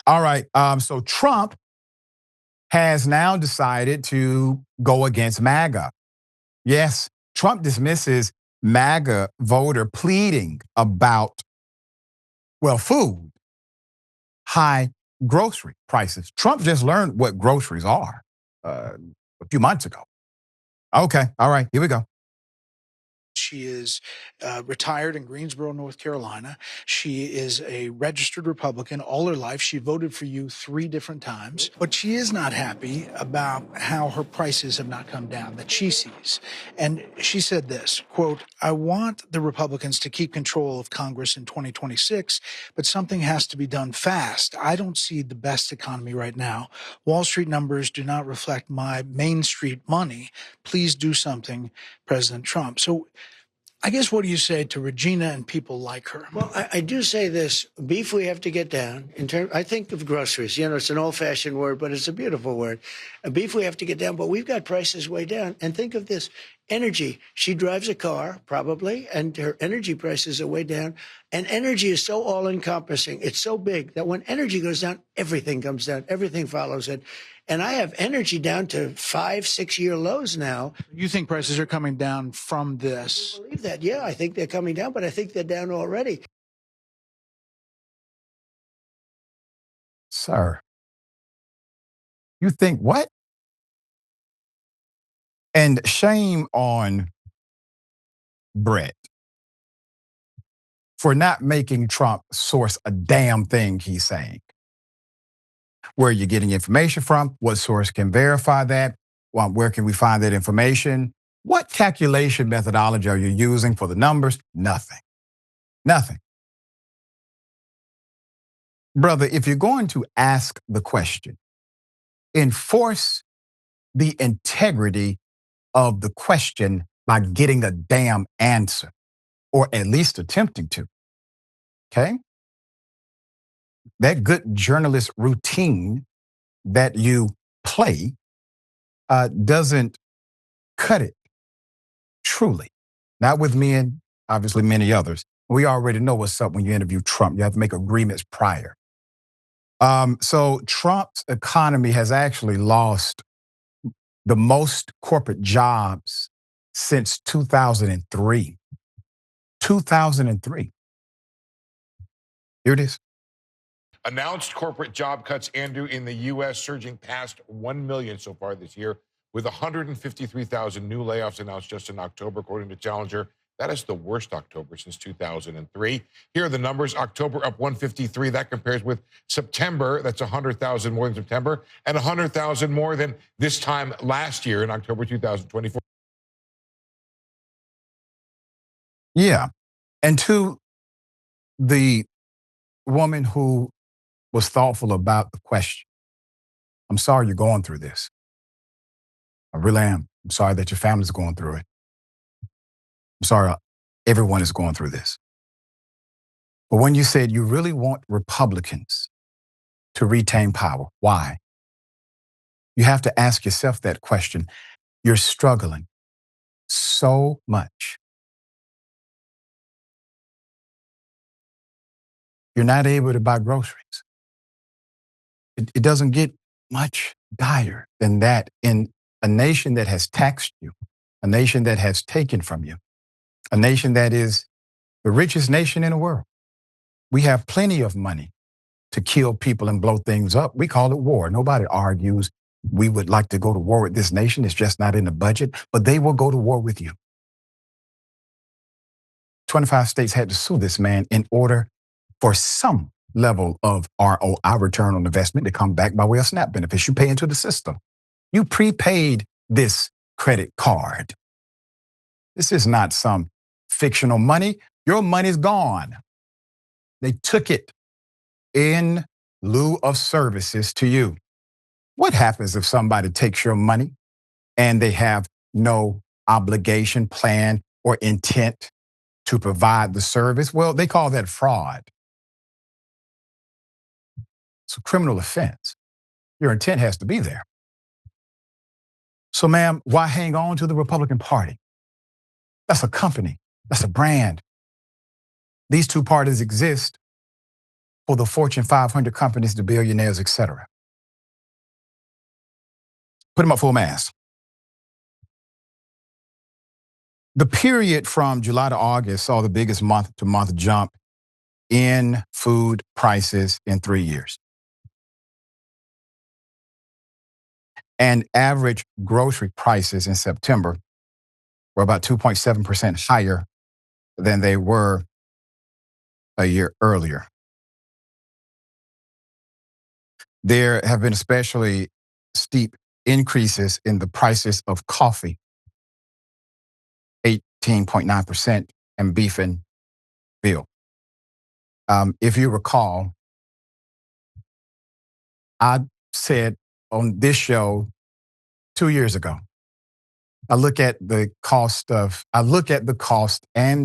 All right. So Trump has now decided to go against MAGA. Yes, Trump dismisses MAGA voter pleading about, well, food, high grocery prices. Trump just learned what groceries are a few months ago. Okay. All right. Here we go. She is retired in Greensboro, North Carolina. She is a registered Republican all her life. She voted for you 3 different times. But she is not happy about how her prices have not come down that she sees. And she said this, quote, "I want the Republicans to keep control of Congress in 2026, but something has to be done fast. I don't see the best economy right now. Wall Street numbers do not reflect my Main Street money. Please do something, President Trump." So I guess, what do you say to Regina and people like her? Well, I do say this: beef we have to get down. I think of groceries. You know, it's an old-fashioned word, but it's a beautiful word. Beef we have to get down, but we've got prices way down. And think of this: energy. She drives a car, probably, and her energy prices are way down. And energy is so all-encompassing. It's so big that when energy goes down, everything comes down. Everything follows it. And I have energy down to 5-6 year lows now. You think prices are coming down from this? I believe that. Yeah, I think they're coming down, but I think they're down already. Sir, you think what? And shame on Bret for not making Trump source a damn thing he's saying. Where you're getting information from, what source can verify that, where can we find that information, what calculation methodology are you using for the numbers? Nothing. Nothing. Brother, if you're going to ask the question, enforce the integrity of the question by getting a damn answer, or at least attempting to. Okay? That good journalist routine that you play doesn't cut it, truly. Not with me and obviously many others. We already know what's up when you interview Trump. You have to make agreements prior. So Trump's economy has actually lost the most corporate jobs since 2003. 2003. Here it is. Announced corporate job cuts, Andrew, in the U.S. surging past 1 million so far this year, with 153,000 new layoffs announced just in October, according to Challenger. That is the worst October since 2003. Here are the numbers. October up 153. That compares with September. That's 100,000 more than September, and 100,000 more than this time last year in October 2024. Yeah. And to the woman who was thoughtful about the question, I'm sorry you're going through this. I really am. I'm sorry that your family's going through it. I'm sorry everyone is going through this. But when you said you really want Republicans to retain power, why? You have to ask yourself that question. You're struggling so much. You're not able to buy groceries. It doesn't get much dire than that in a nation that has taxed you, a nation that has taken from you, a nation that is the richest nation in the world. We have plenty of money to kill people and blow things up. We call it war. Nobody argues we would like to go to war with this nation. It's just not in the budget, but they will go to war with you. 25 states had to sue this man in order for some level of ROI, return on investment, to come back by way of SNAP benefits. You pay into the system. You prepaid this credit card. This is not some fictional money. Your money's gone. They took it in lieu of services to you. What happens if somebody takes your money and they have no obligation, plan, or intent to provide the service? Well, they call that fraud. It's a criminal offense. Your intent has to be there. So, ma'am, why hang on to the Republican Party? That's a company. That's a brand. These two parties exist for the Fortune 500 companies, the billionaires, etc. Put them up full mass. The period from July to August saw the biggest month-to-month jump in food prices in 3 years. And average grocery prices in September were about 2.7% higher than they were a year earlier. There have been especially steep increases in the prices of coffee, 18.9%, and beef and veal. If you recall, I said on this show 2 years ago, I look at the cost and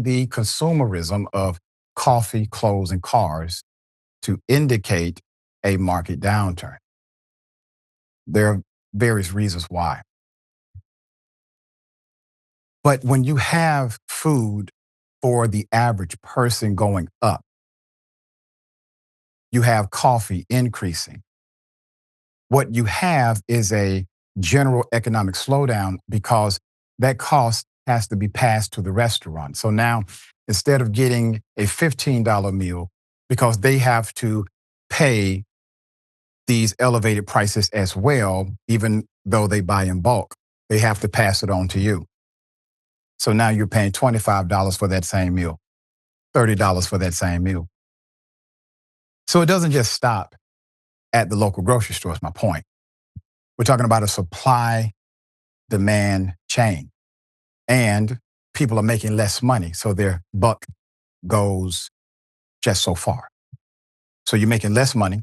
the consumerism of coffee, clothes, and cars to indicate a market downturn. There are various reasons why. But when you have food for the average person going up, you have coffee increasing. What you have is a general economic slowdown because that cost has to be passed to the restaurant. So now, instead of getting a $15 meal, because they have to pay these elevated prices as well, even though they buy in bulk, they have to pass it on to you. So now you're paying $25 for that same meal, $30 for that same meal. So it doesn't just stop at the local grocery store, is my point. We're talking about a supply-demand chain. And people are making less money, so their buck goes just so far. So you're making less money,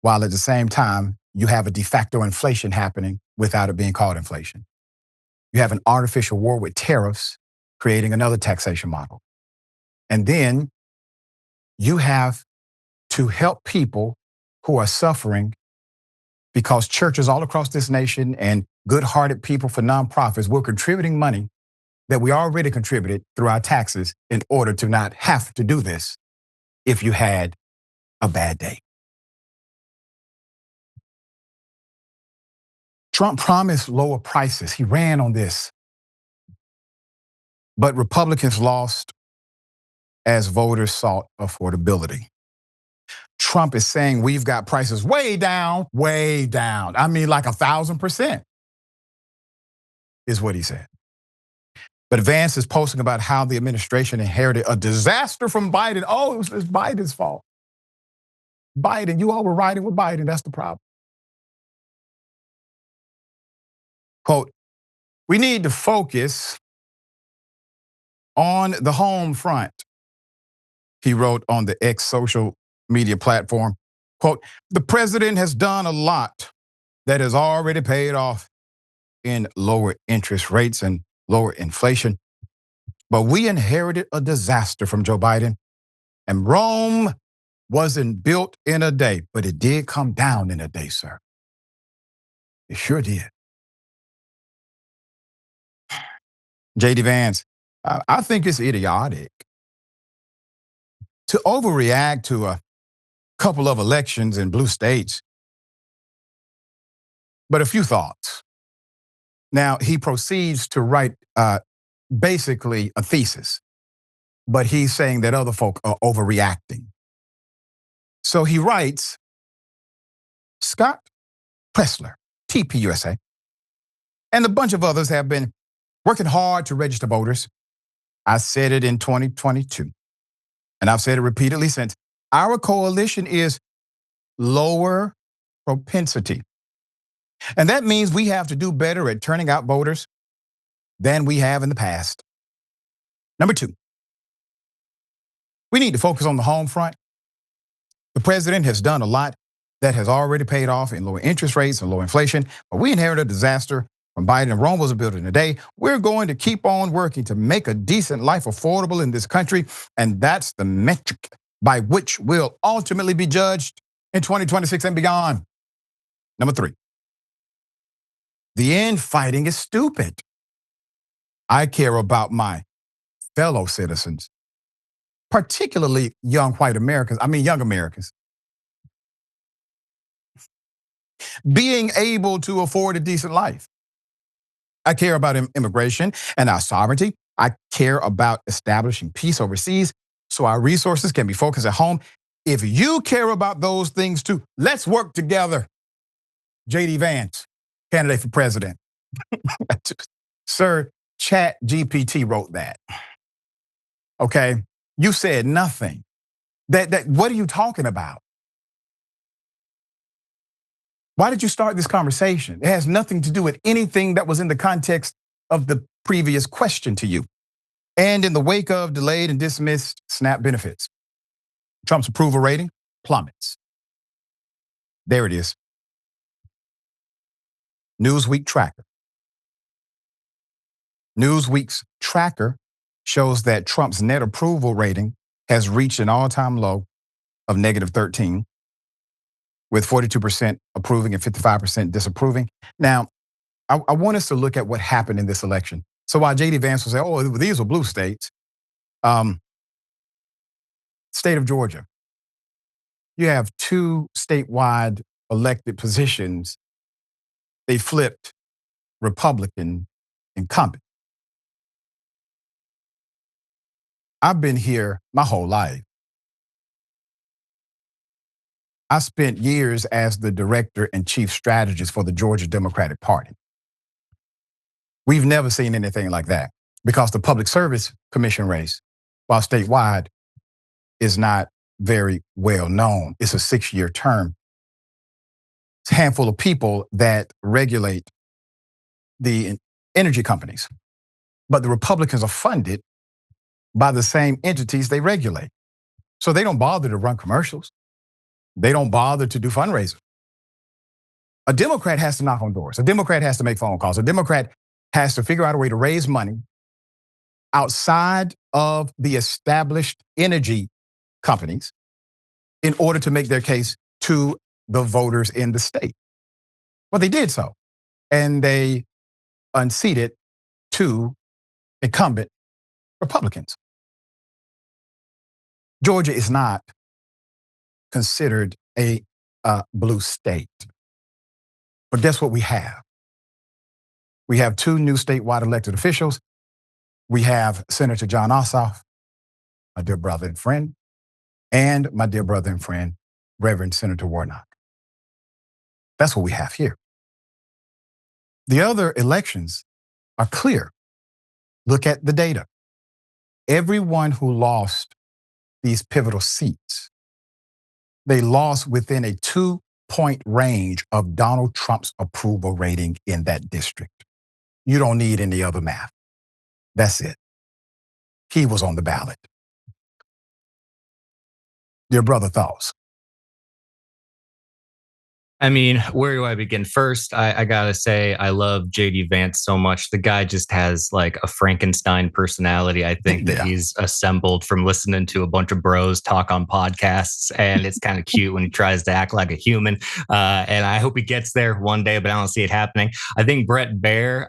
while at the same time, you have a de facto inflation happening without it being called inflation. You have an artificial war with tariffs, creating another taxation model. And then you have to help people who are suffering because churches all across this nation and good-hearted people for nonprofits were contributing money that we already contributed through our taxes in order to not have to do this if you had a bad day. Trump promised lower prices. He ran on this. But Republicans lost as voters sought affordability. Trump is saying we've got prices way down, way down. I mean, like 1,000% is what he said. But Vance is posting about how the administration inherited a disaster from Biden. Oh, it's Biden's fault. Biden, you all were riding with Biden. That's the problem. Quote, we need to focus on the home front, he wrote on the X social media platform. Quote, the president has done a lot that has already paid off in lower interest rates and lower inflation. But we inherited a disaster from Joe Biden, and Rome wasn't built in a day, but it did come down in a day, sir. It sure did. J.D. Vance, I think it's idiotic to overreact to a couple of elections in blue states. But a few thoughts. Now, he proceeds to write basically a thesis, but he's saying that other folk are overreacting. So he writes, Scott Pressler, TPUSA, and a bunch of others have been working hard to register voters. I said it in 2022, and I've said it repeatedly since. Our coalition is lower propensity. And that means we have to do better at turning out voters than we have in the past. Number two, we need to focus on the home front. The president has done a lot that has already paid off in lower interest rates and low inflation, but we inherited a disaster from Biden, and Rome wasn't built in a day. We're going to keep on working to make a decent life affordable in this country, and that's the metric by which we'll ultimately be judged in 2026 and beyond. Number three, the infighting is stupid. I care about my fellow citizens. particularly young Americans, being able to afford a decent life. I care about immigration and our sovereignty. I care about establishing peace overseas so our resources can be focused at home. If you care about those things too, let's work together. J.D. Vance, candidate for president. Sir, Chat GPT wrote that. Okay? You said nothing. What are you talking about? Why did you start this conversation? It has nothing to do with anything that was in the context of the previous question to you. And in the wake of delayed and dismissed SNAP benefits, Trump's approval rating plummets. There it is. Newsweek tracker. Newsweek's tracker shows that Trump's net approval rating has reached an all-time low of -13, with 42% approving and 55% disapproving. Now, I want us to look at what happened in this election. So while J.D. Vance will say, oh, these were blue states, state of Georgia, you have two statewide elected positions. They flipped Republican incumbent. I've been here my whole life. I spent years as the director and chief strategist for the Georgia Democratic Party. We've never seen anything like that because the Public Service Commission race, while statewide, is not very well known. It's a 6-year term. It's a handful of people that regulate the energy companies. But the Republicans are funded by the same entities they regulate. So they don't bother to run commercials. They don't bother to do fundraisers. A Democrat has to knock on doors. A Democrat has to make phone calls. A Democrat has to figure out a way to raise money outside of the established energy companies in order to make their case to the voters in the state. Well, they did so. And they unseated 2 incumbent Republicans. Georgia is not considered a blue state. But guess what we have? We have 2 new statewide elected officials. We have Senator John Ossoff, my dear brother and friend, and my dear brother and friend, Reverend Senator Warnock. That's what we have here. The other elections are clear. Look at the data. Everyone who lost these pivotal seats, they lost within a 2-point range of Donald Trump's approval rating in that district. You don't need any other math. That's it. He was on the ballot. Dear brother, thoughts? I mean, where do I begin? First, I gotta say, I love JD Vance so much. The guy just has like a Frankenstein personality. I think that he's assembled from listening to a bunch of bros talk on podcasts, and it's kind of cute when he tries to act like a human. And I hope he gets there one day, but I don't see it happening. I think Bret Baier,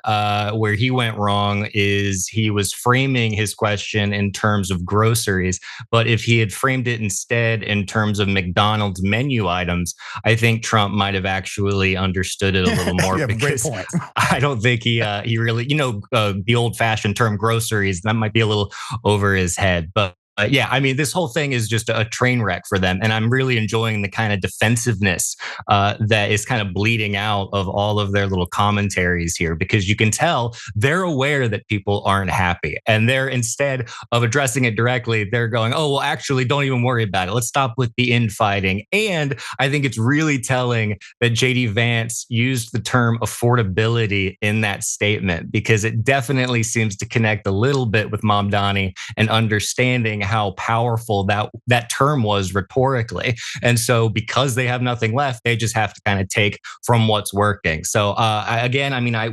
where he went wrong is he was framing his question in terms of groceries, but if he had framed it instead in terms of McDonald's menu items, I think Trump might have actually understood it a little more because I don't think he really, the old fashioned term groceries, that might be a little over his head. But yeah, I mean, this whole thing is just a train wreck for them. And I'm really enjoying the kind of defensiveness that is kind of bleeding out of all of their little commentaries here, because you can tell they're aware that people aren't happy. And they're, instead of addressing it directly, they're going, oh, well, actually, don't even worry about it. Let's stop with the infighting. And I think it's really telling that JD Vance used the term affordability in that statement, because it definitely seems to connect a little bit with Mamdani and understanding how powerful that term was rhetorically. And so because they have nothing left, they just have to kind of take from what's working. So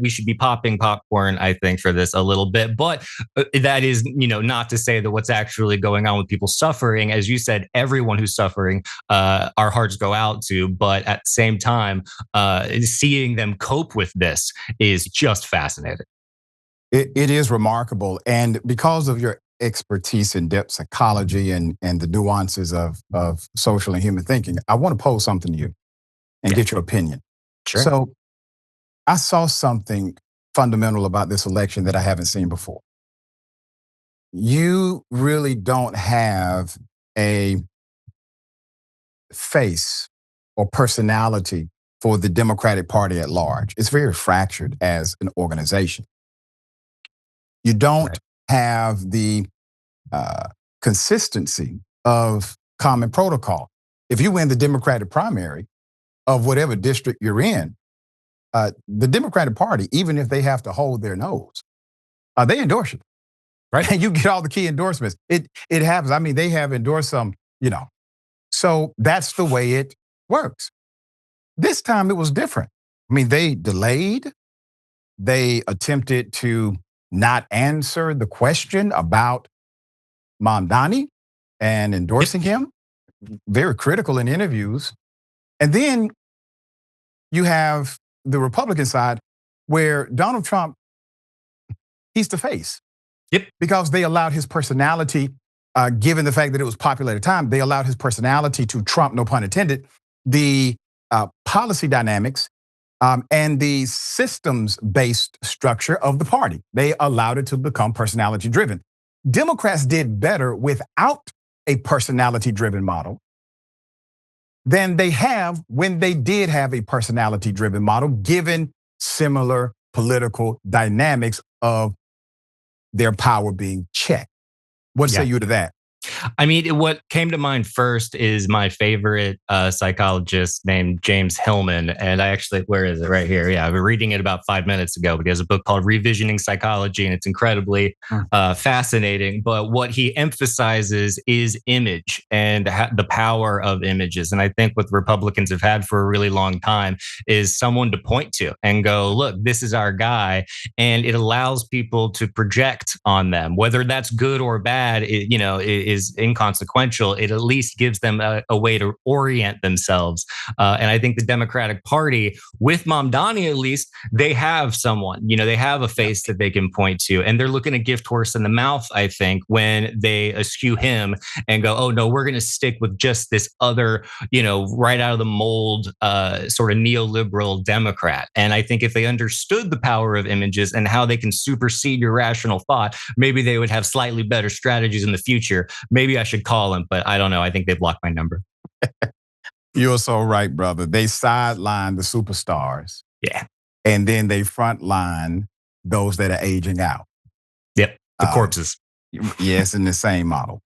we should be popping popcorn, I think, for this a little bit. But that is, not to say that what's actually going on with people suffering, as you said, everyone who's suffering, our hearts go out to. But at the same time, seeing them cope with this is just fascinating. It is remarkable. And because of your expertise in depth psychology and the nuances of social and human thinking, I want to pose something to you and get your opinion. Sure. So I saw something fundamental about this election that I haven't seen before. You really don't have a face or personality for the Democratic Party at large. It's very fractured as an organization. You don't have the consistency of common protocol. If you win the Democratic primary of whatever district you're in, the Democratic Party, even if they have to hold their nose, they endorse you, right? And you get all the key endorsements. It happens. I mean, they have endorsed some, So that's the way it works. This time it was different. I mean, they delayed. They attempted to not answer the question about Mamdani and endorsing him. Very critical in interviews. And then you have the Republican side where Donald Trump, he's the face. Yep. Because they allowed his personality, given the fact that it was popular at the time, they allowed his personality to trump, no pun intended, the policy dynamics and the systems-based structure of the party. They allowed it to become personality-driven. Democrats did better without a personality-driven model than they have when they did have a personality-driven model, given similar political dynamics of their power being checked. What say you to that? I mean, what came to mind first is my favorite psychologist named James Hillman. And I actually, where is it? Right here. Yeah, I've been reading it about 5 minutes ago, but he has a book called Revisioning Psychology, and it's incredibly fascinating. But what he emphasizes is image and the power of images. And I think what Republicans have had for a really long time is someone to point to and go, look, this is our guy. And it allows people to project on them, whether that's good or bad, is inconsequential. It at least gives them a way to orient themselves. And I think the Democratic Party, with Mamdani at least, they have someone, they have a face that they can point to. And they're looking a gift horse in the mouth, I think, when they eschew him and go, oh, no, we're going to stick with just this other, right out of the mold sort of neoliberal Democrat. And I think if they understood the power of images and how they can supersede your rational thought, maybe they would have slightly better strategies in the future. Maybe I should call him, but I don't know. I think they blocked my number. You're so right, brother. They sideline the superstars. Yeah. And then they frontline those that are aging out. Yep. The corpses. Yes, in the same model.